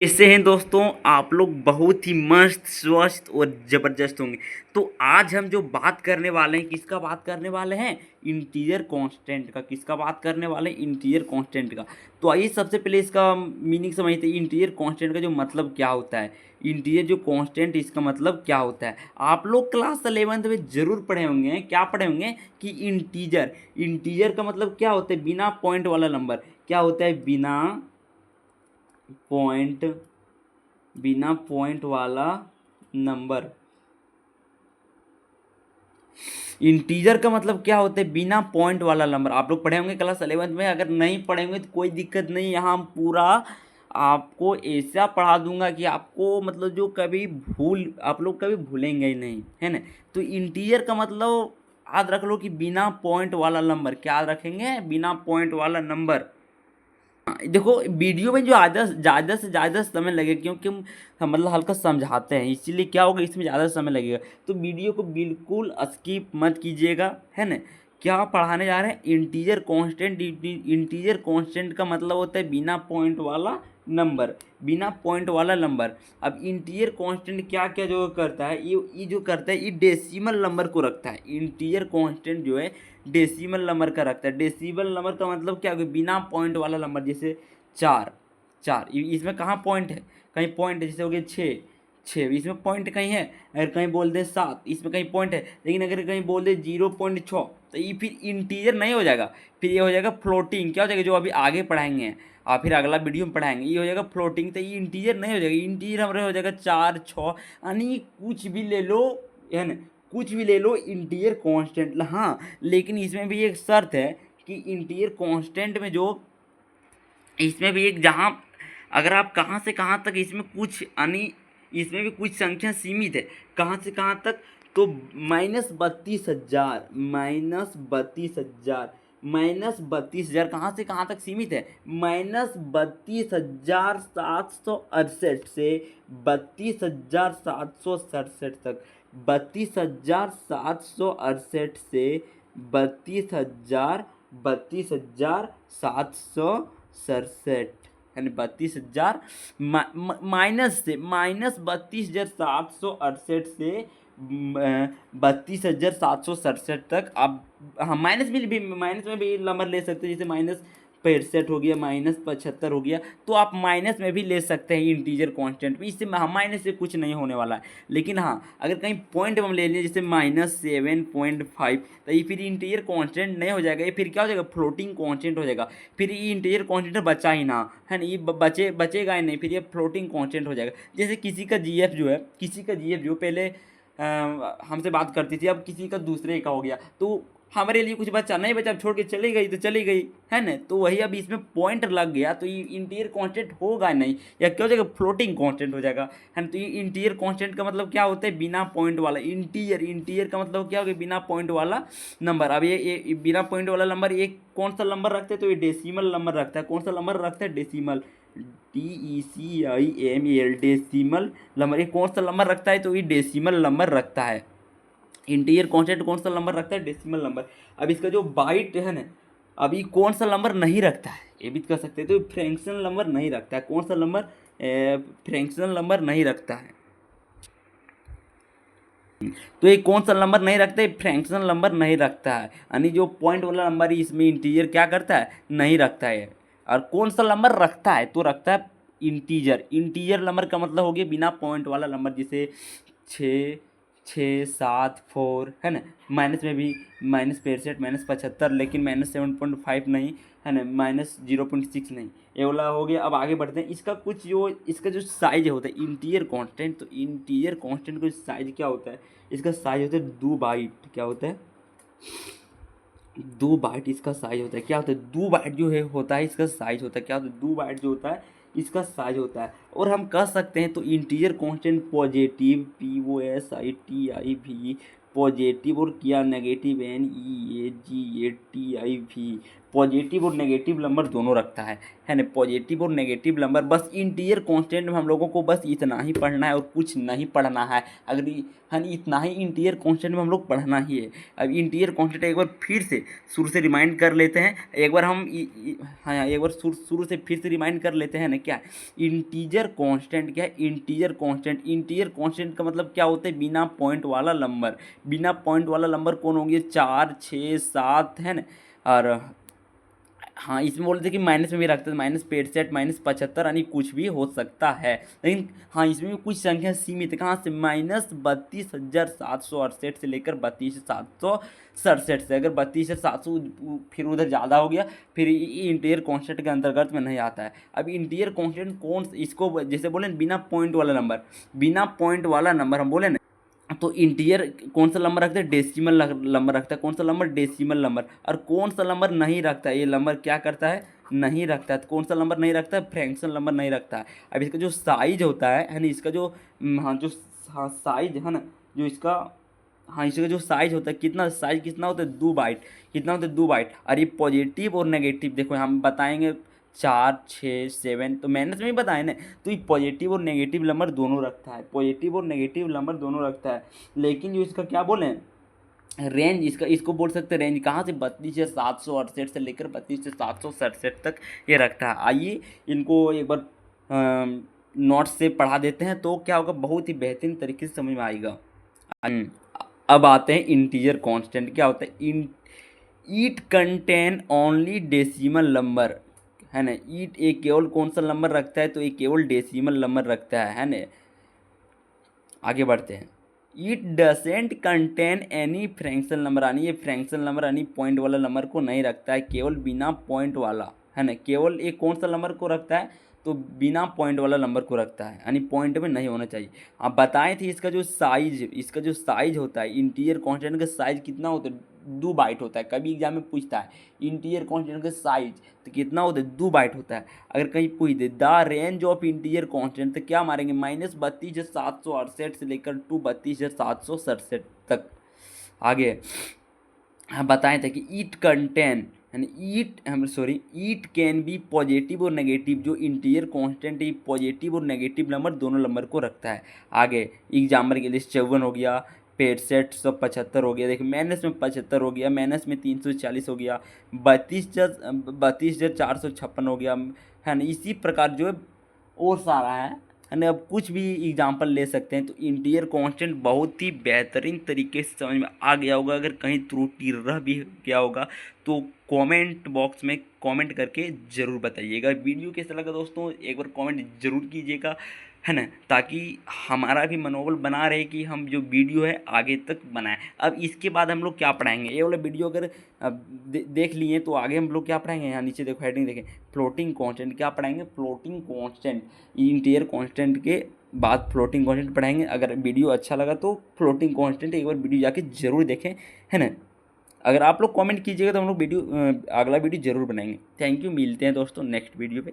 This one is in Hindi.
कैसे हैं दोस्तों। आप लोग बहुत ही मस्त स्वस्थ और ज़बरदस्त होंगे। तो आज हम जो बात करने वाले हैं, किसका बात करने वाले हैं? इंटीजर कांस्टेंट का। किसका बात करने वाले हैं? इंटीजर कांस्टेंट का। तो आइए सबसे पहले इसका मीनिंग समझते हैं। इंटीजर कांस्टेंट का जो मतलब क्या होता है, इंटीजर जो कांस्टेंट इसका मतलब क्या होता है। आप लोग क्लास 11th में ज़रूर पढ़े होंगे। क्या पढ़े होंगे कि इंटीजर, इंटीजर का मतलब क्या होता है? बिना पॉइंट वाला नंबर। क्या होता है? पॉइंट बिना पॉइंट वाला नंबर। इंटीजर का मतलब क्या होता है? बिना पॉइंट वाला नंबर। आप लोग पढ़े होंगे क्लास 11th में। अगर नहीं पढ़े होंगे तो कोई दिक्कत नहीं, यहाँ हम पूरा आपको ऐसा पढ़ा दूंगा कि आपको मतलब जो कभी आप लोग कभी भूलेंगे ही नहीं, है ना। तो इंटीजर का मतलब याद रख लो कि बिना पॉइंट वाला नंबर। क्या याद रखेंगे? बिना पॉइंट वाला नंबर। देखो वीडियो में जो ज़्यादा से ज़्यादा समय लगेगा, क्योंकि हम मतलब हल्का समझाते हैं, इसीलिए क्या होगा, इसमें ज़्यादा समय लगेगा। तो वीडियो को बिल्कुल स्किप मत कीजिएगा, है ना। क्या पढ़ाने जा रहे हैं? Integer constant. इंटीजर कांस्टेंट का मतलब होता है बिना पॉइंट वाला नंबर। बिना पॉइंट वाला नंबर। अब इंटीजर कांस्टेंट क्या क्या जो करता है, ये जो करता है, ये डेसिमल नंबर को रखता है। इंटीजर कांस्टेंट जो है डेसिमल नंबर का रखता है। डेसिमल नंबर का मतलब क्या होगा? बिना पॉइंट वाला नंबर। जैसे चार, चार इसमें कहाँ पॉइंट है? कहीं पॉइंट है। जैसे हो गया छः, छः इसमें पॉइंट कहीं है। अगर कहीं बोल दे सात, इसमें कहीं पॉइंट है। लेकिन अगर कहीं बोल दे 0.6, तो ये फिर इंटीजर नहीं हो जाएगा, फिर ये हो जाएगा फ्लोटिंग। क्या हो जाएगा? जो अभी आगे पढ़ाएंगे और फिर अगला वीडियो में पढ़ाएंगे, ये हो जाएगा फ्लोटिंग। तो ये इंटीजर नहीं हो जाएगा। इंटीजर हमारे हो जाएगा चार, छः, यानी कुछ भी ले लो, है ना। कुछ भी ले लो, इंटीजर कांस्टेंट। हाँ, लेकिन इसमें भी एक शर्त है कि इंटीजर कांस्टेंट में जो, इसमें भी एक, जहाँ अगर आप कहाँ से कहाँ तक इसमें कुछ यानी इसमें भी कुछ संख्या सीमित है। कहाँ से कहाँ तक? तो -32,000, -32,000, -32,000 कहाँ से कहाँ तक सीमित है? -32,768 से 32,767 तक। 32,768 से 32,767, यानी 32,000 माइनस से, -32,768 से 32,767 तक आप। हाँ, माइनस में भी नंबर ले सकते हैं। जैसे -65 हो गया, -75 हो गया, तो आप माइनस में भी ले सकते हैं इंटीजर कांस्टेंट में। इससे माइनस से कुछ नहीं होने वाला है। लेकिन हाँ, अगर कहीं पॉइंट हम ले लें जैसे -7.5, तो ये फिर इंटीजर कांस्टेंट नहीं हो जाएगा। ये फिर क्या हो जाएगा? फ्लोटिंग कांस्टेंट हो जाएगा। फिर ये इंटीजर कांस्टेंट बचा ही ना, है ना। ये बचेगा ही नहीं, फिर ये फ्लोटिंग कांस्टेंट हो जाएगा। जैसे किसी का जीएफ जो है, किसी का जीएफ जो पहले हमसे बात करती थी, अब किसी का दूसरे का हो गया, तो हमारे लिए कुछ बचा नहीं बचा, अब छोड़ के चली गई तो चली गई, है ना। तो वही अब इसमें पॉइंट लग गया, तो ये इंटीरियर कांस्टेंट होगा नहीं, या क्या हो जाएगा? फ्लोटिंग कांस्टेंट हो जाएगा, है ना। तो ये इंटीरियर कांस्टेंट का मतलब क्या होता है? बिना पॉइंट वाला। इंटीरियर का मतलब क्या हो गया? बिना पॉइंट वाला नंबर। अब ये बिना पॉइंट वाला नंबर, ये कौन सा नंबर रखते हैं? तो ये डेसिमल नंबर रखता है। कौन सा नंबर रखता है? डेसिमल। DECIMAL, decimal number. ये कौन सा नंबर रखता है? तो ये डेसिमल नंबर रखता है। इंटीजर कांस्टेंट कौन सा नंबर रखता है? Decimal number. अब इसका जो बाइट है ना, अभी कौन सा नंबर नहीं रखता है, ये भी कह सकते हैं। तो फ्रैक्शनल नंबर नहीं रखता है। कौन सा नंबर? फ्रैक्शनल नंबर नहीं रखता है। तो ये कौन सा नंबर नहीं रखता है? फ्रैक्शनल नंबर नहीं रखता है, यानी जो पॉइंट वाला नंबर है इसमें इंटीजर क्या करता है? नहीं रखता है। और कौन सा नंबर रखता है? तो रखता है इंटीजर। इंटीजर नंबर का मतलब हो गया बिना पॉइंट वाला नंबर। जैसे 6, 6, 7, 4, है ना। माइनस में भी -65, -75, लेकिन -7.5 नहीं, है ना। -0.6 नहीं, ये वाला हो गया। अब आगे बढ़ते हैं। इसका जो साइज होता है इंटीजर कांस्टेंट, तो इंटीजर कांस्टेंट का साइज क्या होता है? इसका साइज होता है 2 बाइट। क्या होता है? 2 बाइट इसका साइज होता है। क्या होता है? 2 बाइट जो है होता है इसका साइज होता है। क्या होता है? 2 बाइट जो होता है इसका साइज होता है। और हम कह सकते हैं तो integer constant positive, POSITIV, positive, और किया नेगेटिव, NEGATIV। पॉजिटिव और नेगेटिव नंबर दोनों रखता है ना। पॉजिटिव और नेगेटिव नंबर, बस इंटीजर कांस्टेंट में हम लोगों को बस इतना ही पढ़ना है और कुछ नहीं पढ़ना है। अगर इतना ही इंटीजर कांस्टेंट में हम लोग पढ़ना ही है। अब इंटीजर कांस्टेंट एक बार फिर से शुरू से रिमाइंड कर लेते हैं। एक बार हम हाँ एक बार शुरू से फिर से रिमाइंड कर लेते हैं ना। क्या इंटीजर कांस्टेंट, क्या है इंटीजर कांस्टेंट। इंटीजर कांस्टेंट का मतलब क्या होता है, बिना पॉइंट वाला नंबर। बिना पॉइंट वाला नंबर कौन होंगे, 4, 6, 7 है ना। और हाँ इसमें बोलते कि माइनस में भी रखते हैं, -65 -75 यानी कुछ भी हो सकता है। लेकिन हाँ इसमें भी कुछ संख्या सीमित है। कहाँ से, -32,768 से लेकर 32,767 से। अगर 32,700 फिर उधर ज़्यादा हो गया, फिर इंटीजर कांस्टेंट के अंतर्गत में नहीं आता है। अब इंटीजर कांस्टेंट कौन, इसको जैसे बोले बिना पॉइंट वाला नंबर, बिना पॉइंट वाला नंबर हम बोले ना, तो इंटीजर कौन सा नंबर रखता है, डेसिमल नंबर रखता है। कौन सा नंबर, डेसिमल नंबर। और कौन सा नंबर नहीं रखता है, ये नंबर क्या करता है, नहीं रखता है। तो कौन सा नंबर नहीं रखता है, फ्रैक्शनल नंबर नहीं रखता है। अब इसका जो साइज होता है ना, इसका जो हाँ जो साइज है ना, जो इसका हाँ इसका जो साइज होता है, कितना साइज कितना होता है, 2 बाइट। कितना होता है, 2 बाइट। और ये पॉजिटिव और नेगेटिव देखो हम बताएंगे 4, 6, 7, तो मैंने तुम्हें बताया ना। तो ये पॉजिटिव और नेगेटिव नंबर दोनों रखता है, पॉजिटिव और नेगेटिव नंबर दोनों रखता है। लेकिन जो इसका क्या बोले, रेंज, इसको बोल सकते हैं रेंज, कहाँ से, 32,768 से लेकर 32,767 तक ये रखता है। आइए इनको एक बार नोट्स से पढ़ा देते हैं, तो क्या होगा, बहुत ही बेहतरीन तरीके से समझ में आएगा। अब आते हैं इंटीजर कांस्टेंट। क्या होता है, it contain only decimal number, है ना। ईट एक केवल कौन सा नंबर रखता है, तो एक केवल डेसिमल नंबर रखता है ना। आगे बढ़ते हैं। It doesn't contain any fractional number, यानी ये फ्रैक्शनल नंबर यानी पॉइंट वाला नंबर को नहीं रखता है, केवल बिना पॉइंट वाला, है ना। केवल एक कौन सा नंबर को रखता है, तो बिना पॉइंट वाला नंबर को रखता है, यानी पॉइंट में नहीं होना चाहिए। आप बताए थे इसका जो साइज होता है, इंटीजर कांस्टेंट का साइज कितना होता है, 2 बाइट होता है। कभी एग्जाम में पूछता है इंटीजर कांस्टेंट का साइज तो कितना होता है, 2 बाइट होता है। अगर कहीं पूछ दे the range of integer constant, तो क्या मारेंगे, -32,768 से लेकर 32,767 तक। आगे हम बताए थे कि ईट कंटेन, यानी ईट कैन बी पॉजिटिव और नेगेटिव। जो इंटीजर कांस्टेंट है पॉजिटिव और नेगेटिव नंबर दोनों नंबर को रखता है। आगे एग्जाम्पल के लिए 54 हो गया, 65,175 हो गया, देखिए माइनस में 75 हो गया, माइनस में 340 हो गया, 32,456 हो गया, है ना। इसी प्रकार जो है और सारा है ना। अब कुछ भी एग्जाम्पल ले सकते हैं। तो इंटीजर कांस्टेंट बहुत ही बेहतरीन तरीके से समझ में आ गया होगा। अगर कहीं त्रुटि रह भी गया होगा तो कमेंट बॉक्स में कमेंट करके ज़रूर बताइएगा। वीडियो कैसा लगा दोस्तों, एक बार कमेंट ज़रूर कीजिएगा, है ना, ताकि हमारा भी मनोबल बना रहे कि हम जो वीडियो है आगे तक बनाएं। अब इसके बाद हम लोग क्या पढ़ाएंगे, ये वाला वीडियो अगर देख लिए तो आगे हम लोग क्या पढ़ाएंगे, यहाँ नीचे देखो हेडिंग देखें, फ्लोटिंग कांस्टेंट। क्या पढ़ाएंगे, फ्लोटिंग कांस्टेंट। इंटीजर कांस्टेंट के बाद फ्लोटिंग कांस्टेंट पढ़ाएंगे। अगर वीडियो अच्छा लगा तो फ्लोटिंग कांस्टेंट एक बार वीडियो जाके ज़रूर देखें, है ना। अगर आप लोग कमेंट कीजिएगा तो हम लोग अगला वीडियो ज़रूर बनाएंगे। थैंक यू, मिलते हैं दोस्तों नेक्स्ट वीडियो पे।